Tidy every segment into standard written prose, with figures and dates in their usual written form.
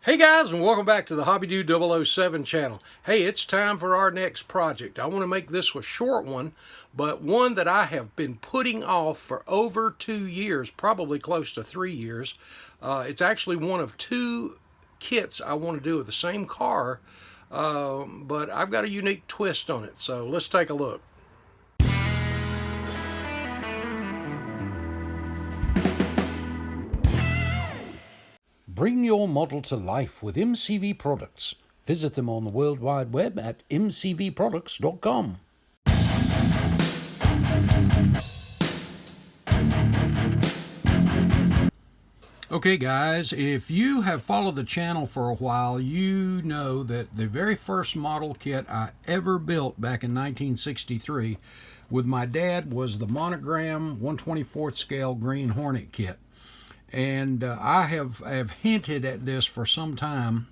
Hey guys, and welcome back to the Hobbydude 007 channel. Hey, it's time for our next project. I want to make this a short one, but one that I have been putting off for over 2 years, probably close to 3 years. It's actually one of two kits I want to do with the same car, but I've got a unique twist on it, so let's take a look. Bring your model to life with MCV products. Visit them on the World Wide Web at mcvproducts.com. Okay guys, if you have followed the channel for a while, you know that the very first model kit I ever built back in 1963 with my dad was the Monogram 1/24th scale Green Hornet kit. And I have hinted at this for some time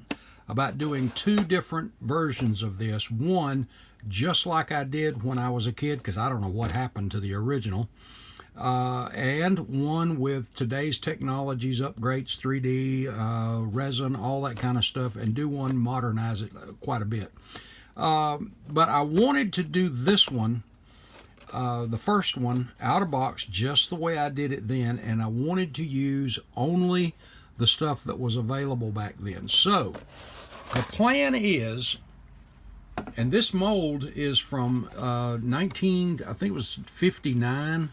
about doing two different versions of this. One, just like I did when I was a kid, because I don't know what happened to the original. And one with today's technologies, upgrades, 3D, resin, all that kind of stuff, and do one, modernize it quite a bit. But I wanted to do this one, the first one, out of box, just the way I did it then, and I wanted to use only the stuff that was available back then. So the plan is, and this mold is from I think it was 59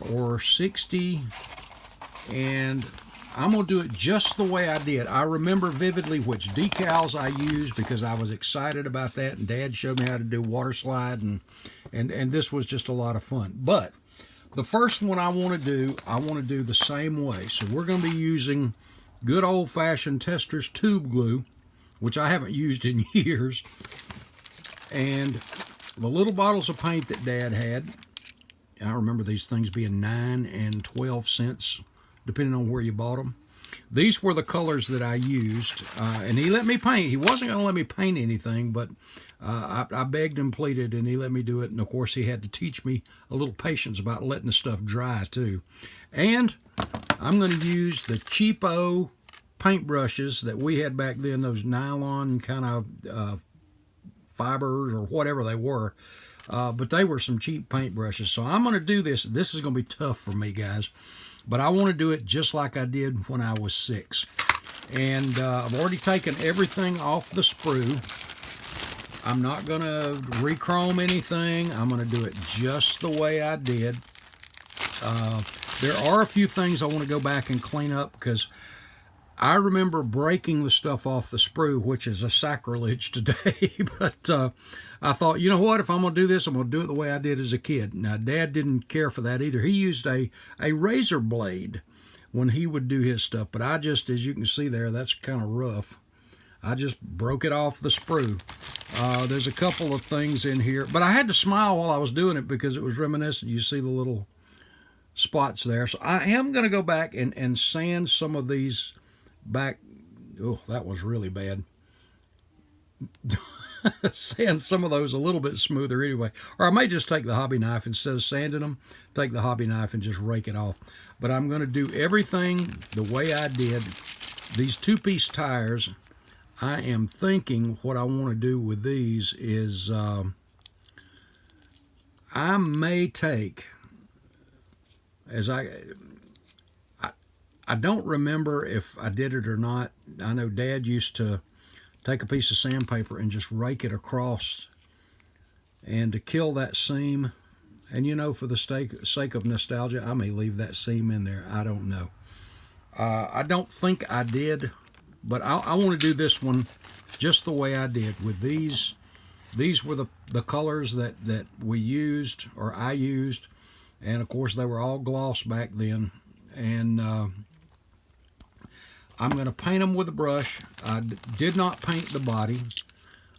or 60, and I'm going to do it just the way I did. I remember vividly which decals I used because I was excited about that, and Dad showed me how to do water slide, and this was just a lot of fun. But the first one I want to do the same way. So we're going to be using good old-fashioned Tester's tube glue, which I haven't used in years, and the little bottles of paint that Dad had. I remember these things being 9 and 12 cents, depending on where you bought them. These were the colors that I used, and he let me paint. He wasn't going to let me paint anything, but I begged and pleaded, and he let me do it. And, of course, he had to teach me a little patience about letting the stuff dry, too. And I'm going to use the cheapo paint brushes that we had back then, those nylon kind of fibers or whatever they were. But they were some cheap paint brushes. So I'm going to do this. This is going to be tough for me, guys. But I want to do it just like I did when I was 6. And I've already taken everything off the sprue. I'm not going to re-chrome anything. I'm going to do it just the way I did. There are a few things I want to go back and clean up because I remember breaking the stuff off the sprue, which is a sacrilege today. But I thought, you know what? If I'm going to do this, I'm going to do it the way I did as a kid. Now, Dad didn't care for that either. He used a razor blade when he would do his stuff. But I just, as you can see there, that's kind of rough. I just broke it off the sprue. There's a couple of things in here. But I had to smile while I was doing it because it was reminiscent. You see the little spots there. So I am going to go back and sand some of these back. Oh, that was really bad. Sand some of those a little bit smoother anyway. Or I may just take the hobby knife instead of sanding them, take the hobby knife and just rake it off. But I'm going to do everything the way I did. These two-piece tires, I am thinking what I want to do with these is I may take, as I don't remember if I did it or not. I know Dad used to take a piece of sandpaper and just rake it across, and to kill that seam, and you know, for the sake of nostalgia, I may leave that seam in there. I don't know. I don't think I did, but I want to do this one just the way I did with these. These were the colors that we used, or I used, and of course they were all gloss back then. And I'm going to paint them with a brush. I did not paint the body.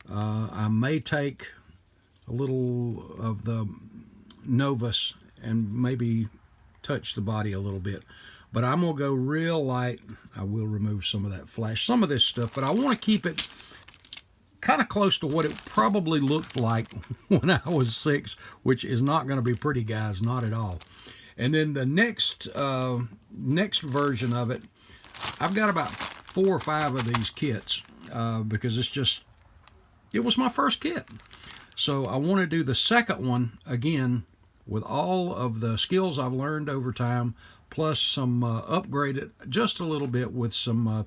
I may take a little of the Novus and maybe touch the body a little bit. But I'm going to go real light. I will remove some of that flash, some of this stuff, but I want to keep it kind of close to what it probably looked like when I was 6, which is not going to be pretty, guys, not at all. And then the next version of it, I've got about 4 or 5 of these kits because it was my first kit. So I want to do the second one again with all of the skills I've learned over time, plus some upgrade it just a little bit with some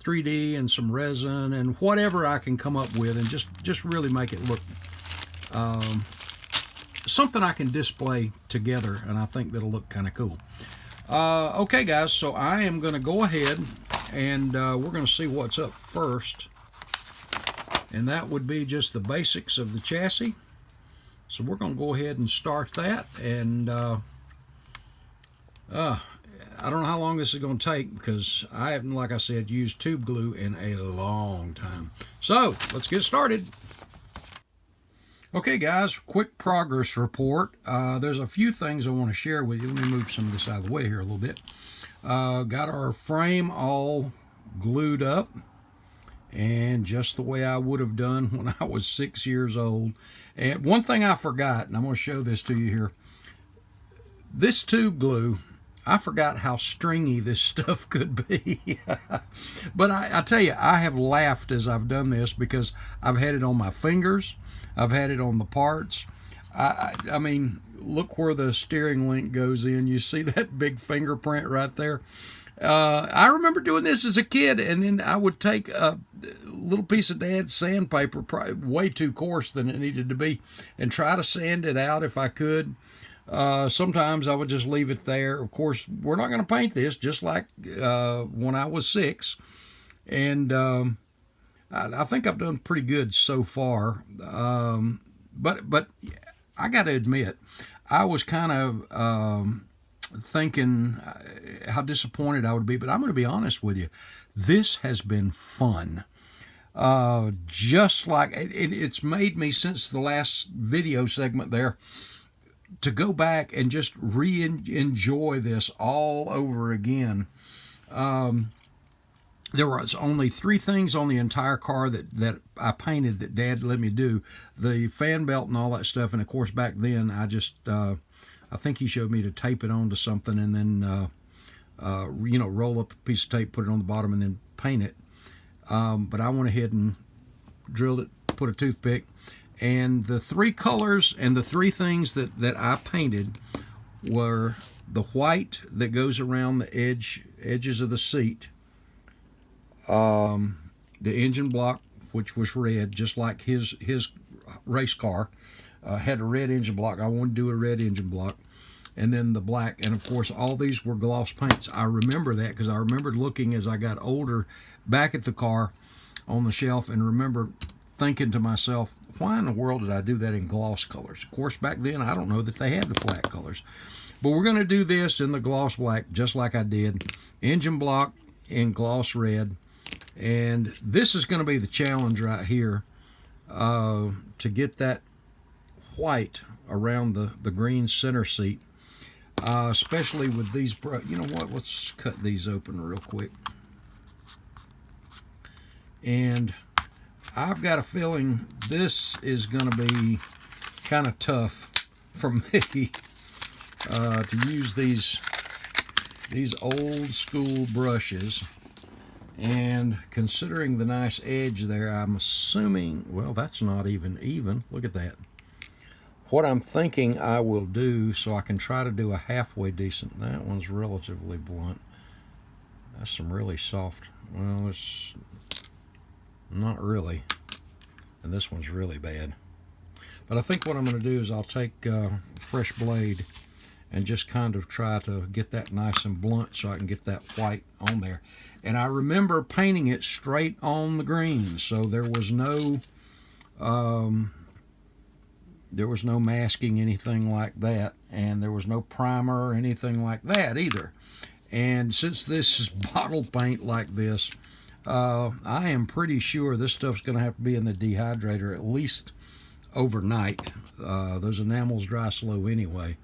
3D and some resin and whatever I can come up with, and just really make it look something I can display together, and I think that'll look kind of cool. Okay guys, so I am going to go ahead and we're going to see what's up first, and that would be just the basics of the chassis. So we're going to go ahead and start that, and I don't know how long this is going to take because I haven't, like I said, used tube glue in a long time. So let's get started. Okay guys, quick progress report. There's a few things I want to share with you. Let me move some of this out of the way here a little bit. Got our frame all glued up, and just the way I would have done when I was 6 years old. And one thing I forgot, and I'm going to show this to you here. This tube glue, I forgot how stringy this stuff could be. But I tell you, I have laughed as I've done this because I've had it on my fingers. I've had it on the parts. I mean, look where the steering link goes in. You see that big fingerprint right there? I remember doing this as a kid, and then I would take a little piece of Dad's sandpaper, probably way too coarse than it needed to be, and try to sand it out if I could. Sometimes I would just leave it there. Of course, we're not going to paint this, just like when I was 6. And I think I've done pretty good so far. But I got to admit, I was kind of thinking how disappointed I would be. But I'm going to be honest with you. This has been fun. Just like it's made me, since the last video segment there, to go back and just enjoy this all over again. There was only 3 things on the entire car that I painted that Dad let me do. The fan belt and all that stuff. And of course, back then, I think he showed me to tape it onto something and then, roll up a piece of tape, put it on the bottom, and then paint it. But I went ahead and drilled it, put a toothpick. And the 3 colors and the 3 things that I painted were the white that goes around the edges of the seat, the engine block, which was red, just like his race car had a red engine block. I wanted to do a red engine block, and then the black. And of course, all these were gloss paints. I remember that because I remembered looking as I got older back at the car on the shelf, and remember thinking to myself, why in the world did I do that in gloss colors? Of course, back then, I don't know that they had the flat colors. But we're going to do this in the gloss black, just like I did. Engine block in gloss red. And this is going to be the challenge right here, to get that white around the green center seat, especially with these. You know what? Let's cut these open real quick. And I've got a feeling this is going to be kind of tough for me to use these old school brushes. And considering the nice edge there, I'm assuming, well, that's not even. Look at that. What I'm thinking I will do, so I can try to do a halfway decent. That one's relatively blunt. That's some really soft. Well, it's not really. And this one's really bad. But I think what I'm going to do is I'll take a fresh blade and just kind of try to get that nice and blunt so I can get that white on there. And I remember painting it straight on the green, so there was no masking, anything like that, and there was no primer or anything like that either. And since this is bottle paint like this, I am pretty sure this stuff's going to have to be in the dehydrator at least overnight. Those enamels dry slow anyway.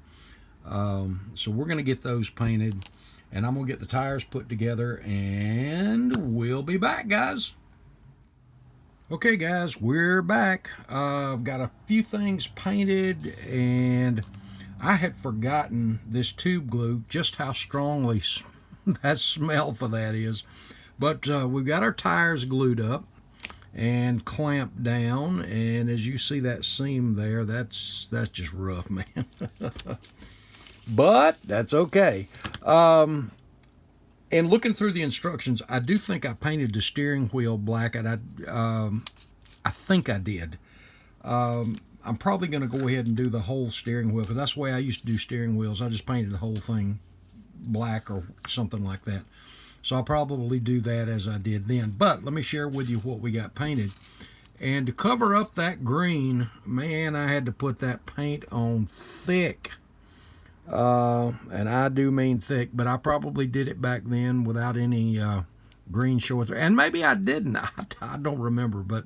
So we're going to get those painted, and I'm going to get the tires put together, and we'll be back, guys. Okay, guys, we're back. I've got a few things painted, and I had forgotten this tube glue, just how strongly that smell for that is. But we've got our tires glued up and clamped down, and as you see that seam there, that's just rough, man. But that's okay. And looking through the instructions, I do think I painted the steering wheel black, and I think I did. I'm probably going to go ahead and do the whole steering wheel, because that's the way I used to do steering wheels. I just painted the whole thing black or something like that. So I'll probably do that as I did then. But let me share with you what we got painted. And to cover up that green, man, I had to put that paint on thick. And I do mean thick, but I probably did it back then without any green showing. And maybe I didn't. I don't remember, but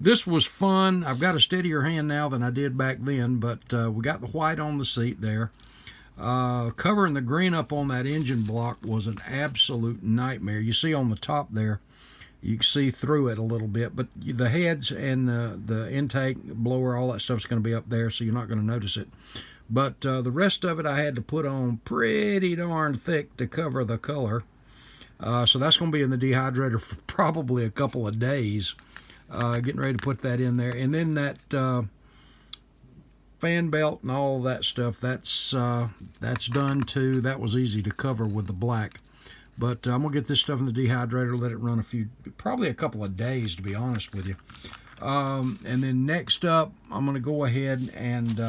this was fun. I've got a steadier hand now than I did back then, but we got the white on the seat there. Covering the green up on that engine block was an absolute nightmare. You see on the top there, you can see through it a little bit, but the heads and the intake blower, all that stuff's going to be up there, so you're not going to notice it. But the rest of it I had to put on pretty darn thick to cover the color. So that's going to be in the dehydrator for probably a couple of days. Getting ready to put that in there. And then that fan belt and all that stuff, that's done too. That was easy to cover with the black. But I'm going to get this stuff in the dehydrator, let it run probably a couple of days, to be honest with you. And then next up, I'm going to go ahead and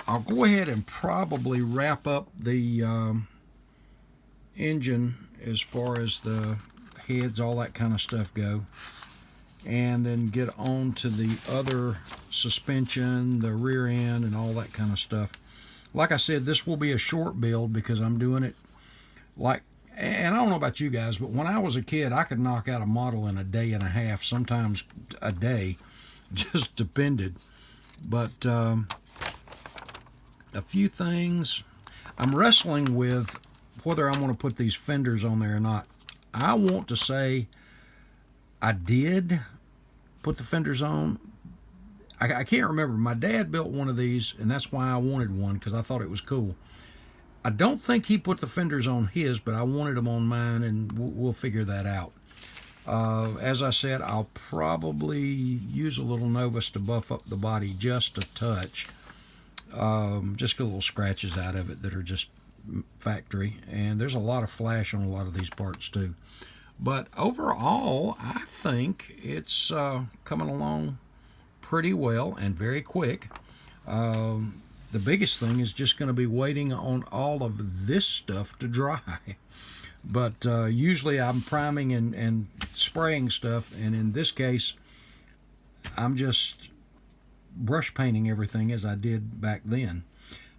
I'll go ahead and probably wrap up the engine as far as the heads, all that kind of stuff go, and then get on to the other suspension, the rear end, and all that kind of stuff. Like I said, this will be a short build because I'm doing it and I don't know about you guys, but when I was a kid, I could knock out a model in a day and a half, sometimes a day, just depended. But a few things I'm wrestling with, whether I want to put these fenders on there or not. I want to say I did put the fenders on. I can't remember. My dad built one of these, and that's why I wanted one, because I thought it was cool. I don't think he put the fenders on his, but I wanted them on mine, and we'll figure that out. As I said, I'll probably use a little Novus to buff up the body just a touch. Just get little scratches out of it that are just factory, and there's a lot of flash on a lot of these parts too. But overall, I think it's coming along pretty well and very quick. The biggest thing is just going to be waiting on all of this stuff to dry. But usually I'm priming and spraying stuff, and in this case I'm just brush painting everything as I did back then.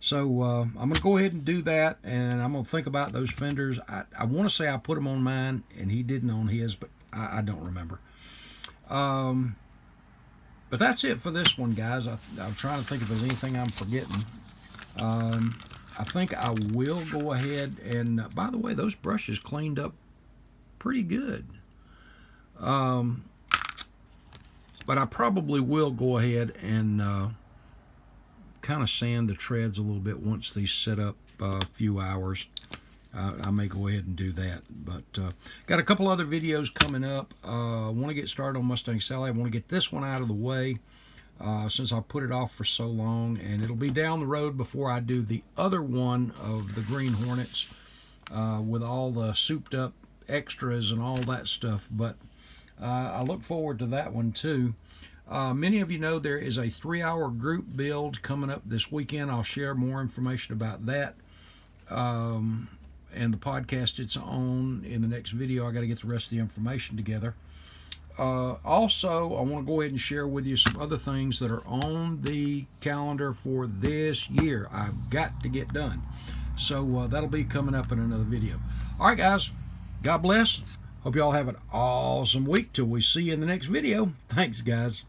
So I'm going to go ahead and do that, and I'm going to think about those fenders. I want to say I put them on mine, and he didn't on his, but I don't remember. But that's it for this one, guys. I'm trying to think if there's anything I'm forgetting. I think I will go ahead and, by the way, those brushes cleaned up pretty good. But I probably will go ahead and kind of sand the treads a little bit once these set up a few hours. I may go ahead and do that. But got a couple other videos coming up. I want to get started on Mustang Sally. I want to get this one out of the way since I put it off for so long, and it'll be down the road before I do the other one of the Green Hornets with all the souped up extras and all that stuff. But I look forward to that one too. Many of you know there is a 3-hour group build coming up this weekend. I'll share more information about that and the podcast it's on in the next video. I got to get the rest of the information together. Also, I want to go ahead and share with you some other things that are on the calendar for this year. I've got to get done. So that'll be coming up in another video. All right, guys. God bless. Hope you all have an awesome week till we see you in the next video. Thanks, guys.